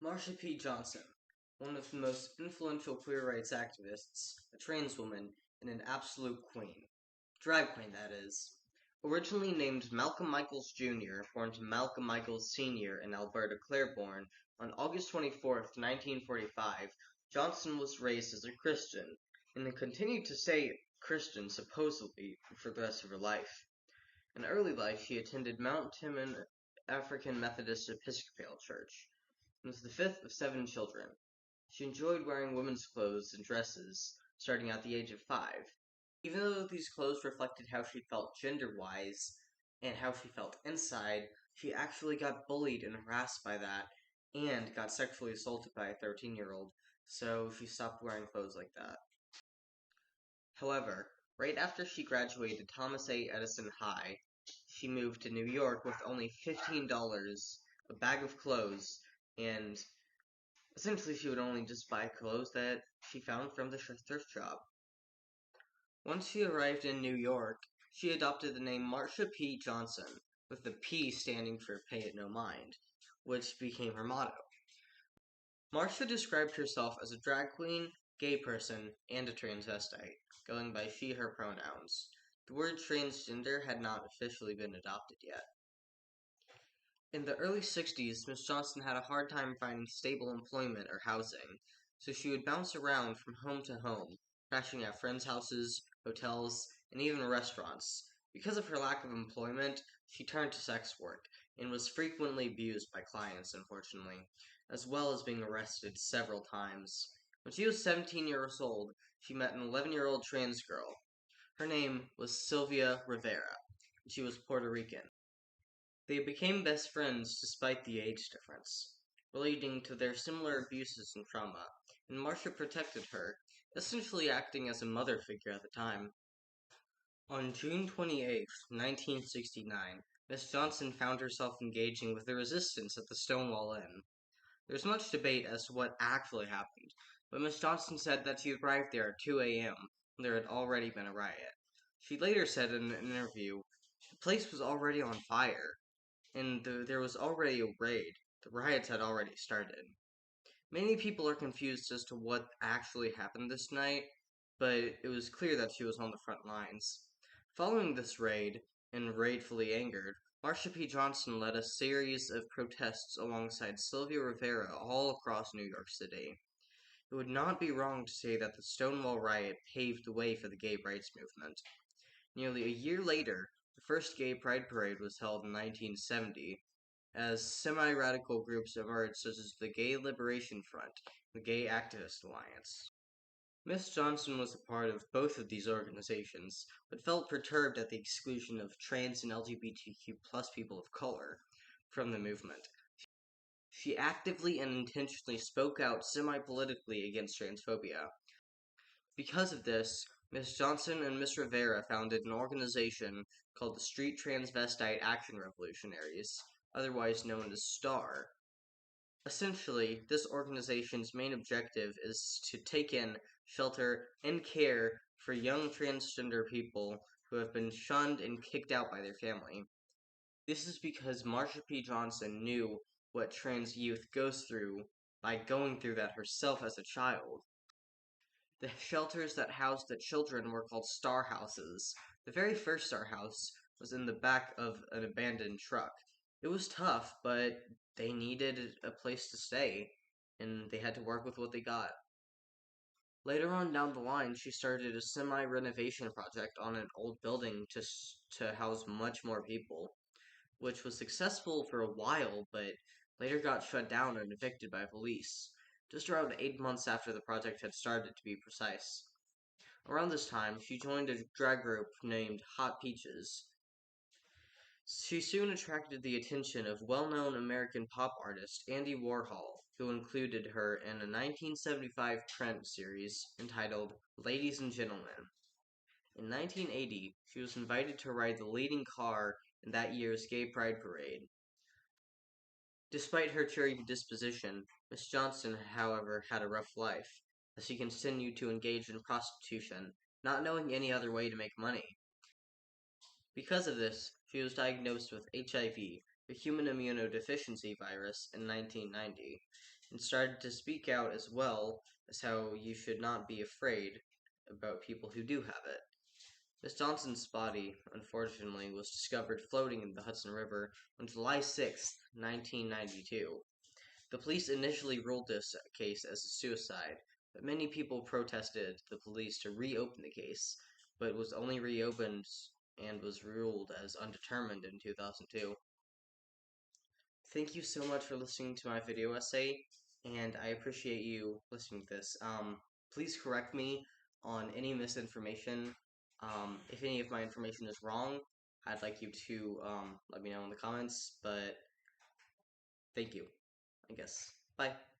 Marsha P. Johnson, one of the most influential queer rights activists, a trans woman, and an absolute queen. Drag queen, that is. Originally named Malcolm Michaels Jr., born to Malcolm Michaels Sr. and Alberta Claiborne on August 24, 1945, Johnson was raised as a Christian, and continued to stay Christian supposedly for the rest of her life. In early life, she attended Mount Timon African Methodist Episcopal Church and was the fifth of 7 children. She enjoyed wearing women's clothes and dresses, starting at the age of 5. Even though these clothes reflected how she felt gender-wise and how she felt inside, she actually got bullied and harassed by that and got sexually assaulted by a 13-year-old, so she stopped wearing clothes like that. However, right after she graduated Thomas A. Edison High, she moved to New York with only $15, a bag of clothes, and essentially she would only just buy clothes that she found from the thrift shop. Once she arrived in New York, she adopted the name Marsha P. Johnson, with the P standing for Pay It No Mind, which became her motto. Marsha described herself as a drag queen, gay person, and a transvestite, going by she/her pronouns. The word transgender had not officially been adopted yet. In the early 60s, Miss Johnson had a hard time finding stable employment or housing, so she would bounce around from home to home, crashing at friends' houses, hotels, and even restaurants. Because of her lack of employment, she turned to sex work, and was frequently abused by clients, unfortunately, as well as being arrested several times. When she was 17 years old, she met an 11-year-old trans girl. Her name was Sylvia Rivera, and she was Puerto Rican. They became best friends despite the age difference, relating to their similar abuses and trauma, and Marsha protected her, essentially acting as a mother figure at the time. On June 28, 1969, Miss Johnson found herself engaging with the resistance at the Stonewall Inn. There was much debate as to what actually happened, but Miss Johnson said that she arrived there at 2 a.m. when there had already been a riot. She later said in an interview, "The place was already on fire, and there was already a raid. The riots had already started." Many people are confused as to what actually happened this night, but it was clear that she was on the front lines. Following this raid, and raidfully angered, Marsha P. Johnson led a series of protests alongside Sylvia Rivera all across New York City. It would not be wrong to say that the Stonewall riot paved the way for the gay rights movement. Nearly a year later, the first gay pride parade was held in 1970, as semi-radical groups emerged such as the Gay Liberation Front and the Gay Activist Alliance. Miss Johnson was a part of both of these organizations, but felt perturbed at the exclusion of trans and LGBTQ+ people of color from the movement. She actively and intentionally spoke out semi-politically against transphobia. Because of this, Miss Johnson and Miss Rivera founded an organization called the Street Transvestite Action Revolutionaries, otherwise known as STAR. Essentially, this organization's main objective is to take in, shelter, and care for young transgender people who have been shunned and kicked out by their family. This is because Marsha P. Johnson knew what trans youth goes through by going through that herself as a child. The shelters that housed the children were called star houses. The very first star house was in the back of an abandoned truck. It was tough, but they needed a place to stay, and they had to work with what they got. Later on down the line, she started a semi-renovation project on an old building to house much more people, which was successful for a while, but later got shut down and evicted by police, just around 8 months after the project had started, to be precise. Around this time, she joined a drag group named Hot Peaches. She soon attracted the attention of well-known American pop artist Andy Warhol, who included her in a 1975 print series entitled Ladies and Gentlemen. In 1980, she was invited to ride the leading car in that year's Gay Pride Parade. Despite her cheery disposition, Miss Johnson, however, had a rough life, as she continued to engage in prostitution, not knowing any other way to make money. Because of this, she was diagnosed with HIV, the human immunodeficiency virus, in 1990. and started to speak out as well as how you should not be afraid about people who do have it. Miss Johnson's body, unfortunately, was discovered floating in the Hudson River on July 6, 1992. The police initially ruled this case as a suicide, but many people protested the police to reopen the case, but it was only reopened and was ruled as undetermined in 2002. Thank you so much for listening to my video essay, and I appreciate you listening to this. Please correct me on any misinformation. If any of my information is wrong, I'd like you to let me know in the comments, but thank you, I guess. Bye.